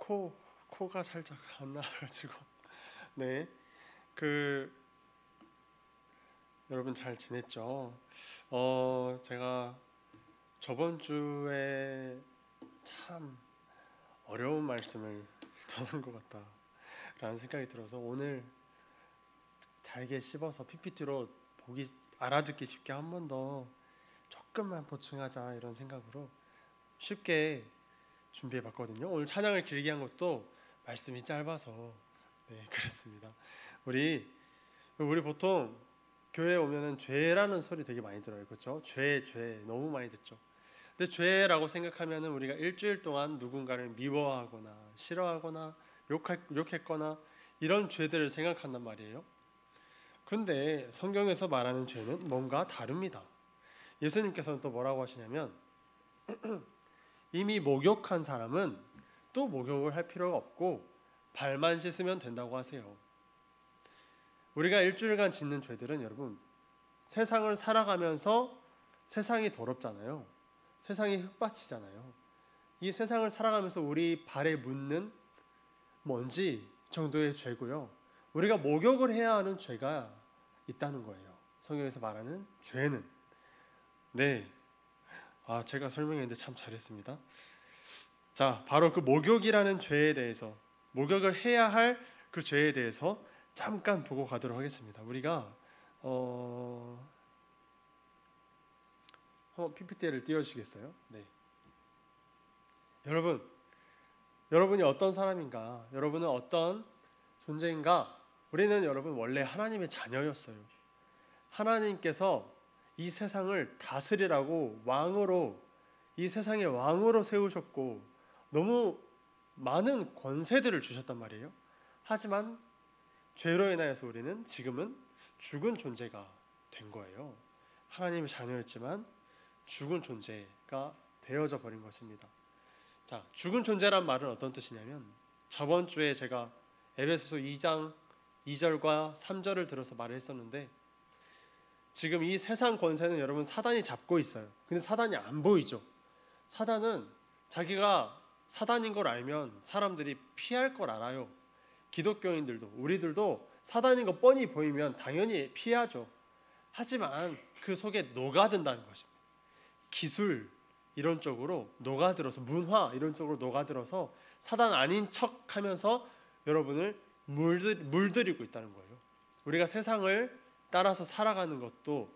코가 살짝 안 나와가지고 네, 그 여러분 잘 지냈죠? 제가 저번 주에 참 어려운 말씀을 전한 것 같다라는 생각이 들어서 오늘 잘게 씹어서 PPT로 보기 알아듣기 쉽게 한 번 더 조금만 보충하자 이런 생각으로 쉽게 준비해봤거든요. 오늘 찬양을 길게 한 것도 말씀이 짧아서 네, 그렇습니다. 우리 보통 교회에 오면은 죄라는 소리 되게 많이 들어요, 그렇죠? 죄 너무 많이 듣죠. 근데 죄라고 생각하면은 우리가 일주일 동안 누군가를 미워하거나 싫어하거나 욕했거나 이런 죄들을 생각한단 말이에요. 근데 성경에서 말하는 죄는 뭔가 다릅니다. 예수님께서는 또 뭐라고 하시냐면 이미 목욕한 사람은 또 목욕을 할 필요가 없고 발만 씻으면 된다고 하세요. 우리가 일주일간 짓는 죄들은 여러분 세상을 살아가면서 세상이 더럽잖아요. 세상이 흙밭이잖아요. 이 세상을 살아가면서 우리 발에 묻는 먼지 정도의 죄고요. 우리가 목욕을 해야 하는 죄가 있다는 거예요. 성경에서 말하는 죄는. 네, 제가 설명했는데 참 잘했습니다. 자, 바로 그 목욕이라는 죄에 대해서, 목욕을 해야 할 그 죄에 대해서 잠깐 보고 가도록 하겠습니다. 우리가 한번 PPT를 띄워주시겠어요? 네. 여러분이 어떤 사람인가? 여러분은 어떤 존재인가? 우리는 여러분 원래 하나님의 자녀였어요. 하나님께서 이 세상을 다스리라고 왕으로, 이 세상의 왕으로 세우셨고 너무 많은 권세들을 주셨단 말이에요. 하지만 죄로 인하여서 우리는 지금은 죽은 존재가 된 거예요. 하나님의 자녀였지만 죽은 존재가 되어져 버린 것입니다. 자, 죽은 존재란 말은 어떤 뜻이냐면 저번 주에 제가 에베소서 2장 2절과 3절을 들어서 말을 했었는데 지금 이 세상 권세는 여러분 사단이 잡고 있어요. 근데 사단이 안 보이죠. 사단은 자기가 사단인 걸 알면 사람들이 피할 걸 알아요. 기독교인들도 우리들도 사단인 거 뻔히 보이면 당연히 피하죠. 하지만 그 속에 녹아든다는 것입니다. 기술 이런 쪽으로 녹아들어서, 문화 이런 쪽으로 녹아들어서 사단 아닌 척하면서 여러분을 물들이고 있다는 거예요. 우리가 세상을 따라서 살아가는 것도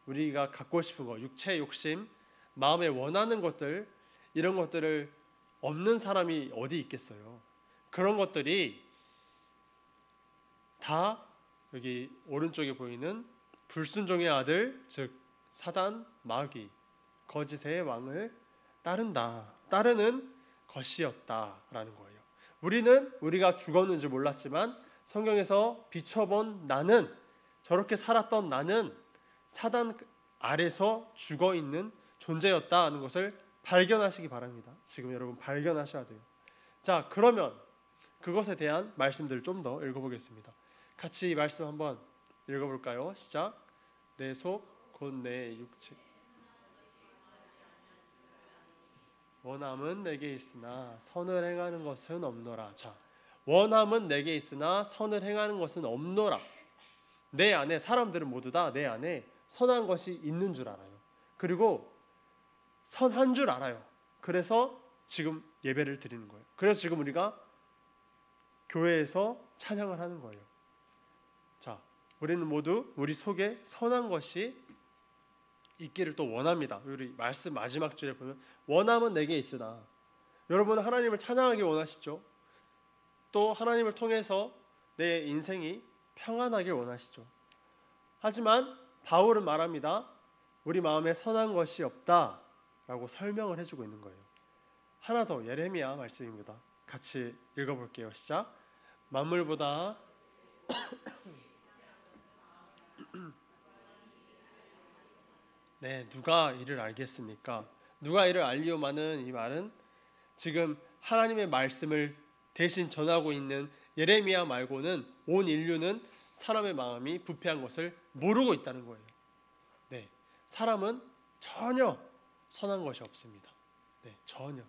우리가 갖고 싶은 거, 육체 욕심, 마음에 원하는 것들, 이런 것들을 없는 사람이 어디 있겠어요. 그런 것들이 다 여기 오른쪽에 보이는 불순종의 아들, 즉 사단, 마귀, 거짓의 왕을 따르는 것이었다라는 거예요. 우리가 죽었는지 몰랐지만 성경에서 비춰본 나는, 저렇게 살았던 나는 사단 아래서 죽어있는 존재였다는 것을 발견하시기 바랍니다. 지금 여러분 발견하셔야 돼요. 자, 그러면 그것에 대한 말씀들을 좀 더 읽어보겠습니다. 같이 이 말씀 한번 읽어볼까요? 시작. 내 속 곧 내 육체 원함은 내게 있으나 선을 행하는 것은 없노라. 자, 원함은 내게 있으나 선을 행하는 것은 없노라. 내 안에, 사람들은 모두 다 내 안에 선한 것이 있는 줄 알아요. 그리고 선한 줄 알아요. 그래서 지금 예배를 드리는 거예요. 그래서 지금 우리가 교회에서 찬양을 하는 거예요. 자, 우리는 모두 우리 속에 선한 것이 있기를 또 원합니다. 우리 말씀 마지막 줄에 보면 원함은 내게 있으나, 여러분은 하나님을 찬양하기 원하시죠? 또 하나님을 통해서 내 인생이 평안하길 원하시죠? 하지만 바울은 말합니다. 우리 마음에 선한 것이 없다라고 설명을 해주고 있는 거예요. 하나 더, 예레미야 말씀입니다. 같이 읽어볼게요. 시작. 만물보다 네, 누가 이를 알겠습니까? 누가 이를 알리오마는, 이 말은 지금 하나님의 말씀을 대신 전하고 있는 예레미야 말고는 온 인류는 사람의 마음이 부패한 것을 모르고 있다는 거예요. 네, 사람은 전혀 선한 것이 없습니다. 네, 전혀.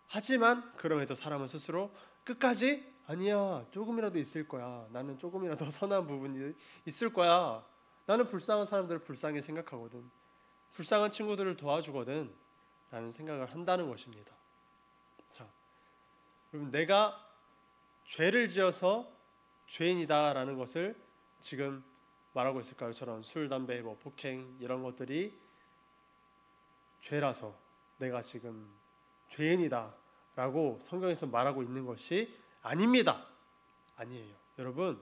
하지만 그럼에도 사람은 스스로 끝까지 아니야, 조금이라도 있을 거야, 나는 조금이라도 선한 부분이 있을 거야, 나는 불쌍한 사람들을 불쌍히 생각하거든, 불쌍한 친구들을 도와주거든 라는 생각을 한다는 것입니다. 자, 그럼 내가 죄를 지어서 죄인이다 라는 것을 지금 말하고 있을까요? 저런 술, 담배, 폭행 이런 것들이 죄라서 내가 지금 죄인이다 라고 성경에서 말하고 있는 것이 아닙니다. 아니에요. 여러분,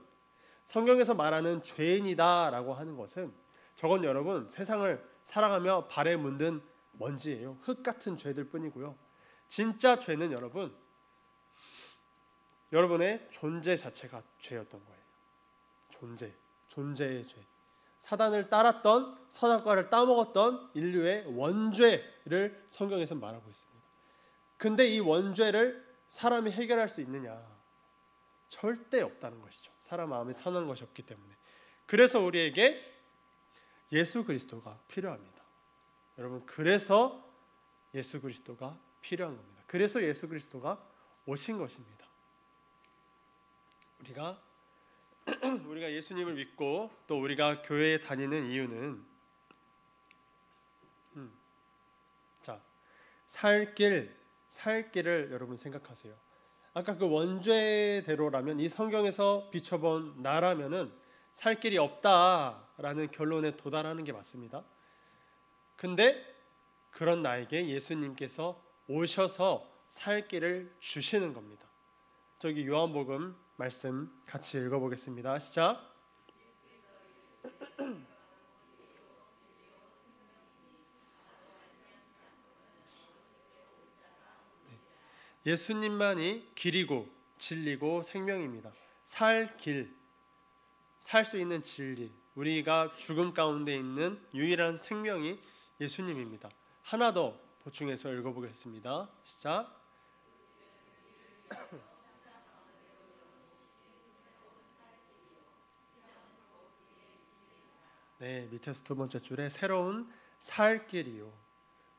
성경에서 말하는 죄인이다 라고 하는 것은 저건 여러분 세상을 살아가며 발에 문든 먼지예요. 흙 같은 죄들 뿐이고요. 진짜 죄는 여러분, 여러분의 존재 자체가 죄였던 거예요. 존재의 죄. 사단을 따랐던, 선악과를 따먹었던 인류의 원죄를 성경에서 말하고 있습니다. 근데 이 원죄를 사람이 해결할 수 있느냐? 절대 없다는 것이죠. 사람 마음에 선한 것이 없기 때문에. 그래서 우리에게 예수 그리스도가 필요합니다. 여러분, 그래서 예수 그리스도가 필요한 겁니다. 그래서 예수 그리스도가 오신 것입니다. 우리가 예수님을 믿고 또 우리가 교회에 다니는 이유는 살 길을 여러분 생각하세요. 아까 그 원죄대로라면, 이 성경에서 비춰본 나라면은 살 길이 없다라는 결론에 도달하는 게 맞습니다. 근데 그런 나에게 예수님께서 오셔서 살 길을 주시는 겁니다. 저기 요한복음 말씀 같이 읽어보겠습니다. 시작. 예수님만이 길이고 진리고 생명입니다. 살 길, 살 수 있는 진리, 우리가 죽음 가운데 있는 유일한 생명이 예수님입니다. 하나 더 보충해서 읽어보겠습니다. 시작. 네, 밑에서 두 번째 줄에 새로운 살 길이요,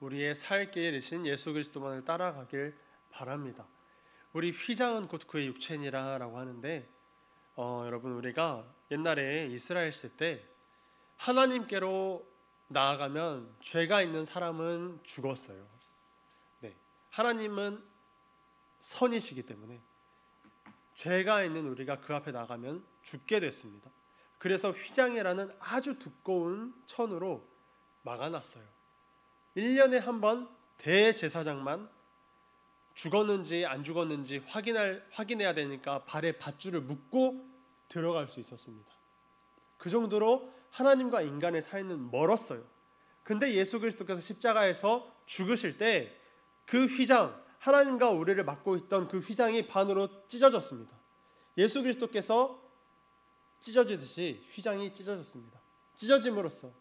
우리의 살 길이신 예수 그리스도만을 따라가길 바랍니다. 우리 휘장은 곧 그의 육체니라라고 하는데 여러분, 우리가 옛날에 이스라엘 있을 때 하나님께로 나아가면 죄가 있는 사람은 죽었어요. 네, 하나님은 선이시기 때문에 죄가 있는 우리가 그 앞에 나가면 죽게 됐습니다. 그래서 휘장이라는 아주 두꺼운 천으로 막아놨어요. 1년에 한 번 대제사장만 죽었는지 안 죽었는지 확인해야 되니까 발에 밧줄을 묶고 들어갈 수 있었습니다. 그 정도로 하나님과 인간의 사이는 멀었어요. 근데 예수 그리스도께서 십자가에서 죽으실 때 그 휘장, 하나님과 우리를 막고 있던 그 휘장이 반으로 찢어졌습니다. 예수 그리스도께서 찢어지듯이 휘장이 찢어졌습니다. 찢어짐으로써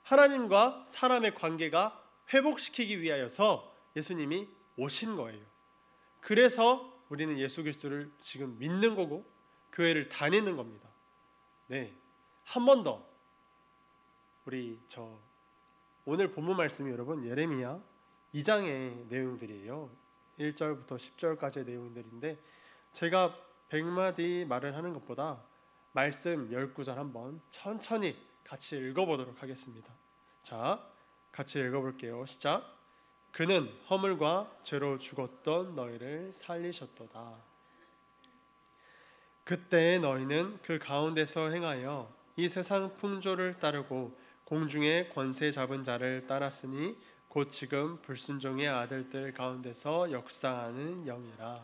하나님과 사람의 관계가 회복시키기 위하여서 예수님이 오신 거예요. 그래서 우리는 예수 그리스도를 지금 믿는 거고 교회를 다니는 겁니다. 네, 한 번 더 오늘 본문 말씀이 여러분 예레미야 2장의 내용들이에요. 1절부터 10절까지의 내용들인데 제가 100마디 말을 하는 것보다 말씀 10구절 한번 천천히 같이 읽어보도록 하겠습니다. 자, 같이 읽어볼게요. 시작. 그는 허물과 죄로 죽었던 너희를 살리셨도다. 그때 너희는 그 가운데서 행하여 이 세상 풍조를 따르고 공중의 권세 잡은 자를 따랐으니 곧 지금 불순종의 아들들 가운데서 역사하는 영이라.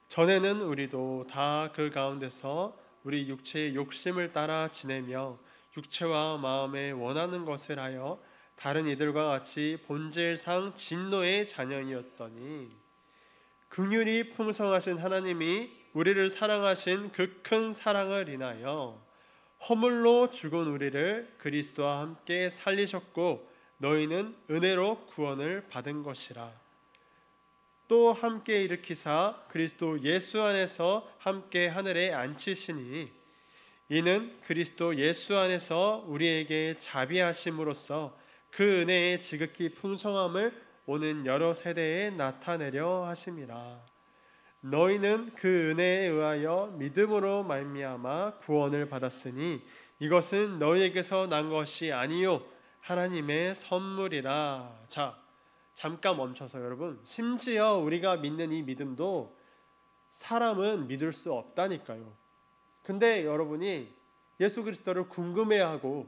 전에는 우리도 다 그 가운데서 우리 육체의 욕심을 따라 지내며 육체와 마음에 원하는 것을 하여 다른 이들과 같이 본질상 진노의 자녀이었더니 긍휼이 풍성하신 하나님이 우리를 사랑하신 그 큰 사랑을 인하여 허물로 죽은 우리를 그리스도와 함께 살리셨고 너희는 은혜로 구원을 받은 것이라. 또 함께 일으키사 그리스도 예수 안에서 함께 하늘에 앉히시니 이는 그리스도 예수 안에서 우리에게 자비하심으로써 그 은혜의 지극히 풍성함을 오는 여러 세대에 나타내려 하심이라. 너희는 그 은혜에 의하여 믿음으로 말미암아 구원을 받았으니 이것은 너희에게서 난 것이 아니요 하나님의 선물이라. 자, 잠깐 멈춰서 여러분, 심지어 우리가 믿는 이 믿음도 사람은 믿을 수 없다니까요. 근데 여러분이 예수 그리스도를 궁금해하고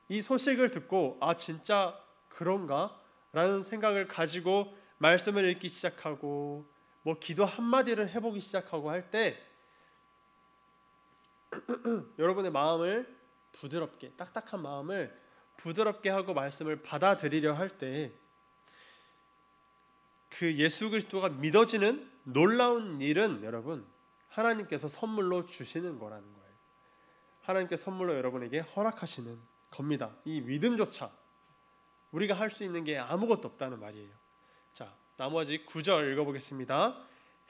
이 소식을 듣고 아 진짜 그런가? 라는 생각을 가지고 말씀을 읽기 시작하고 뭐 기도 한마디를 해보기 시작하고 할 때 여러분의 마음을 부드럽게, 딱딱한 마음을 부드럽게 하고 말씀을 받아들이려 할 때 그 예수 그리스도가 믿어지는 놀라운 일은 여러분 하나님께서 선물로 주시는 거라는 거예요. 하나님께 선물로 여러분에게 허락하시는 겁니다. 이 믿음조차 우리가 할 수 있는 게 아무것도 없다는 말이에요. 자, 나머지 9절 읽어보겠습니다.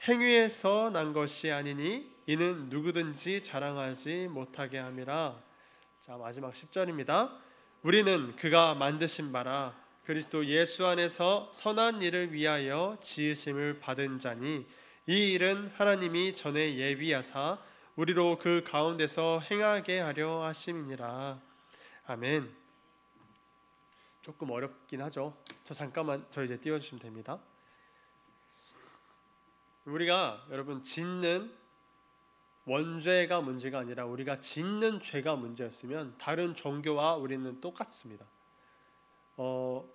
행위에서 난 것이 아니니 이는 누구든지 자랑하지 못하게 함이라. 자, 마지막 10절입니다. 우리는 그가 만드신 바라 그리스도 예수 안에서 선한 일을 위하여 지으심을 받은 자니 이 일은 하나님이 전에 예비하사 우리로 그 가운데서 행하게 하려 하심이니라. 아멘. 조금 어렵긴 하죠. 저 이제 띄워주시면 됩니다. 우리가 여러분 짓는 원죄가 문제가 아니라 우리가 짓는 죄가 문제였으면 다른 종교와 우리는 똑같습니다.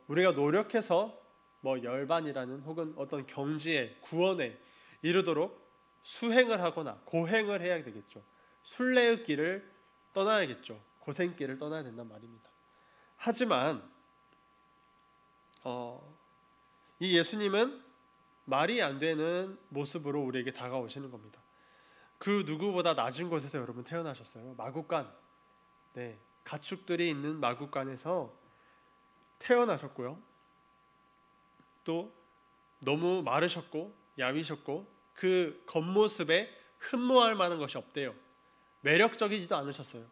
우리가 노력해서 뭐 열반이라는 혹은 어떤 경지에 구원에 이르도록 수행을 하거나 고행을 해야 되겠죠. 순례의 길을 떠나야겠죠. 고생길을 떠나야 된단 말입니다. 하지만 이 예수님은 말이 안 되는 모습으로 우리에게 다가오시는 겁니다. 그 누구보다 낮은 곳에서 여러분 태어나셨어요. 마구간, 네, 가축들이 있는 마구간에서 태어나셨고요. 또 너무 마르셨고 야위셨고 그 겉모습에 흠모할 만한 것이 없대요. 매력적이지도 않으셨어요.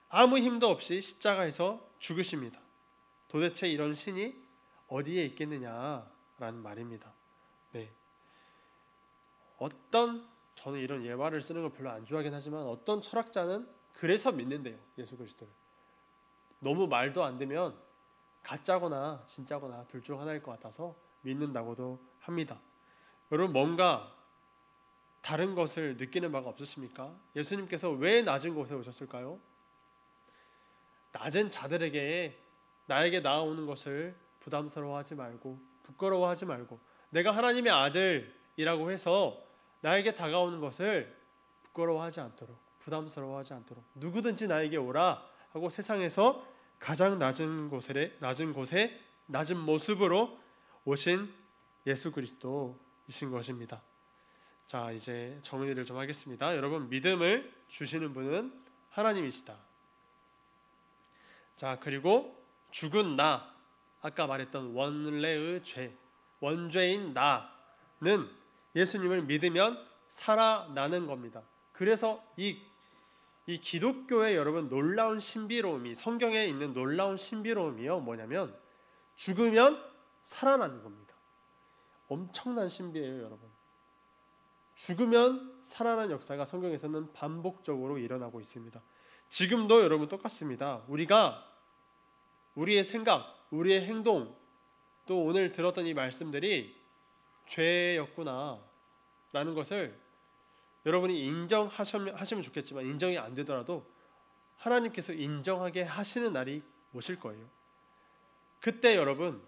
아무 힘도 없이 십자가에서 죽으십니다. 도대체 이런 신이 어디에 있겠느냐라는 말입니다. 네. 저는 이런 예화를 쓰는 걸 별로 안 좋아하긴 하지만 어떤 철학자는 그래서 믿는데요. 예수 그리스도를. 너무 말도 안 되면 가짜거나 진짜거나 둘 중 하나일 것 같아서 믿는다고도 합니다. 여러분 뭔가 다른 것을 느끼는 바가 없으십니까? 예수님께서 왜 낮은 곳에 오셨을까요? 낮은 자들에게 나에게 나아오는 것을 부담스러워하지 말고 부끄러워하지 말고 내가 하나님의 아들이라고 해서 나에게 다가오는 것을 부끄러워하지 않도록 부담스러워하지 않도록 누구든지 나에게 오라 하고 세상에서 가장 낮은 곳에 낮은 모습으로 오신 예수 그리스도이신 것입니다. 자, 이제 정리를 좀 하겠습니다. 여러분 믿음을 주시는 분은 하나님이시다. 자, 그리고 죽은 나, 아까 말했던 원래의 죄, 원죄인 나는 예수님을 믿으면 살아나는 겁니다. 그래서 이 기독교의 여러분 놀라운 신비로움이 성경에 있는 놀라운 신비로움이요 뭐냐면 죽으면 살아나는 겁니다. 엄청난 신비예요, 여러분. 죽으면 살아나는 역사가 성경에서는 반복적으로 일어나고 있습니다. 지금도 여러분 똑같습니다. 우리의 생각, 우리의 행동, 또 오늘 들었던 이 말씀들이 죄였구나 라는 것을 여러분이 인정하시면 좋겠지만 인정이 안 되더라도 하나님께서 인정하게 하시는 날이 오실 거예요. 그때 여러분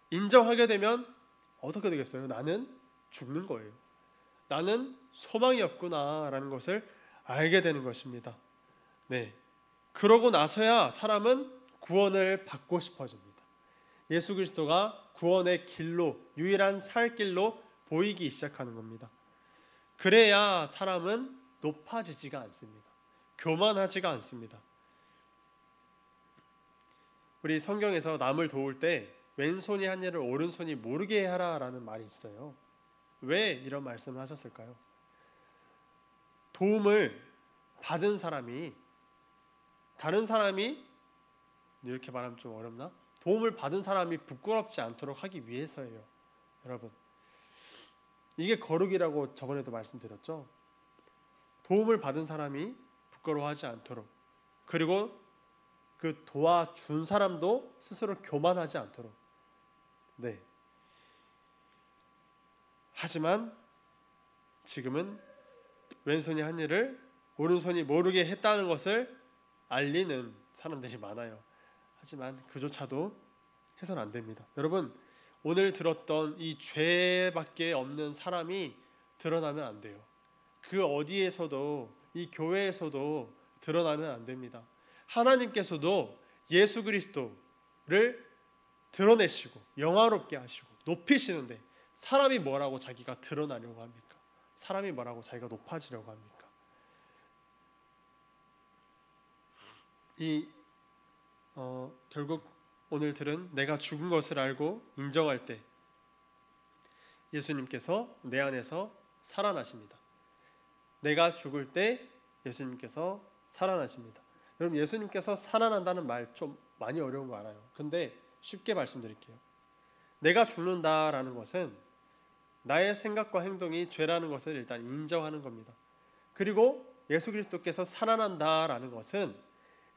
인정하게 되면 어떻게 되겠어요? 나는 죽는 거예요. 나는 소망이 없구나 라는 것을 알게 되는 것입니다. 네, 그러고 나서야 사람은 구원을 받고 싶어집니다. 예수 그리스도가 구원의 길로 유일한 살 길로 보이기 시작하는 겁니다. 그래야 사람은 높아지지가 않습니다. 교만하지가 않습니다. 우리 성경에서 남을 도울 때 왼손이 한 일을 오른손이 모르게 하라라는 말이 있어요. 왜 이런 말씀을 하셨을까요? 도움을 받은 사람이 다른 사람이 이렇게 말하면 좀 어렵나? 도움을 받은 사람이 부끄럽지 않도록 하기 위해서예요. 여러분, 이게 거룩이라고 저번에도 말씀드렸죠. 도움을 받은 사람이 부끄러워하지 않도록, 그리고 그 도와준 사람도 스스로 교만하지 않도록. 네. 하지만 지금은 왼손이 한 일을 오른손이 모르게 했다는 것을 알리는 사람들이 많아요. 하지만 그조차도 해서는 안 됩니다. 여러분, 오늘 들었던 이 죄밖에 없는 사람이 드러나면 안 돼요. 그 어디에서도, 이 교회에서도 드러나면 안 됩니다. 하나님께서도 예수 그리스도를 드러내시고 영화롭게 하시고 높이시는데 사람이 뭐라고 자기가 드러나려고 합니까? 사람이 뭐라고 자기가 높아지려고 합니까? 결국 오늘 들은 내가 죽은 것을 알고 인정할 때 예수님께서 내 안에서 살아나십니다. 내가 죽을 때 예수님께서 살아나십니다. 여러분, 예수님께서 살아난다는 말 좀 많이 어려운 거 알아요. 근데 쉽게 말씀드릴게요. 내가 죽는다라는 것은 나의 생각과 행동이 죄라는 것을 일단 인정하는 겁니다. 그리고 예수 그리스도께서 살아난다라는 것은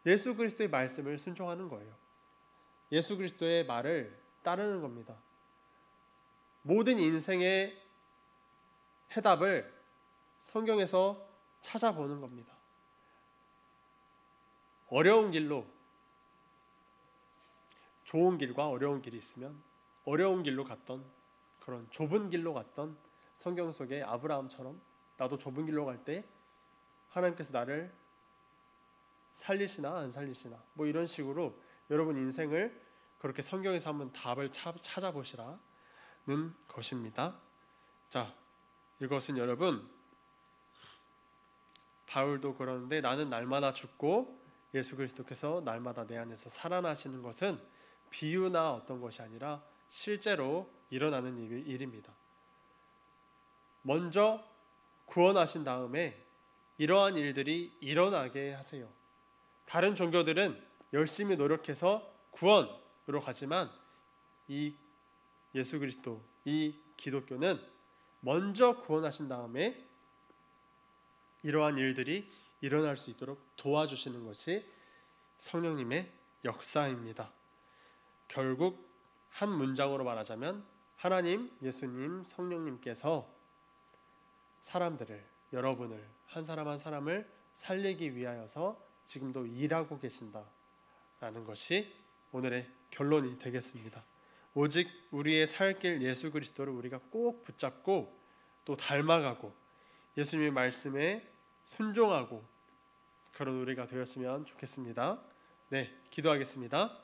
예수 그리스도의 말씀을 순종하는 거예요. 예수 그리스도의 말을 따르는 겁니다. 모든 인생의 해답을 성경에서 찾아보는 겁니다. 어려운 길로, 좋은 길과 어려운 길이 있으면 어려운 길로 갔던, 그런 좁은 길로 갔던 성경 속의 아브라함처럼 나도 좁은 길로 갈 때 하나님께서 나를 살리시나 안 살리시나, 뭐 이런 식으로 여러분 인생을 그렇게 성경에서 한번 답을 찾아보시라는 것입니다. 자, 이것은 여러분, 바울도 그러는데 나는 날마다 죽고 예수 그리스도께서 날마다 내 안에서 살아나시는 것은 비유나 어떤 것이 아니라 실제로 일어나는 일입니다. 먼저 구원하신 다음에 이러한 일들이 일어나게 하세요. 다른 종교들은 열심히 노력해서 구원으로 가지만 이 예수 그리스도, 이 기독교는 먼저 구원하신 다음에 이러한 일들이 일어날 수 있도록 도와주시는 것이 성령님의 역사입니다. 결국 한 문장으로 말하자면 하나님, 예수님, 성령님께서 사람들을, 여러분을, 한 사람 한 사람을 살리기 위하여서 지금도 일하고 계신다라는 것이 오늘의 결론이 되겠습니다. 오직 우리의 살 길 예수 그리스도를 우리가 꼭 붙잡고 또 닮아가고 예수님의 말씀에 순종하고 그런 우리가 되었으면 좋겠습니다. 네, 기도하겠습니다.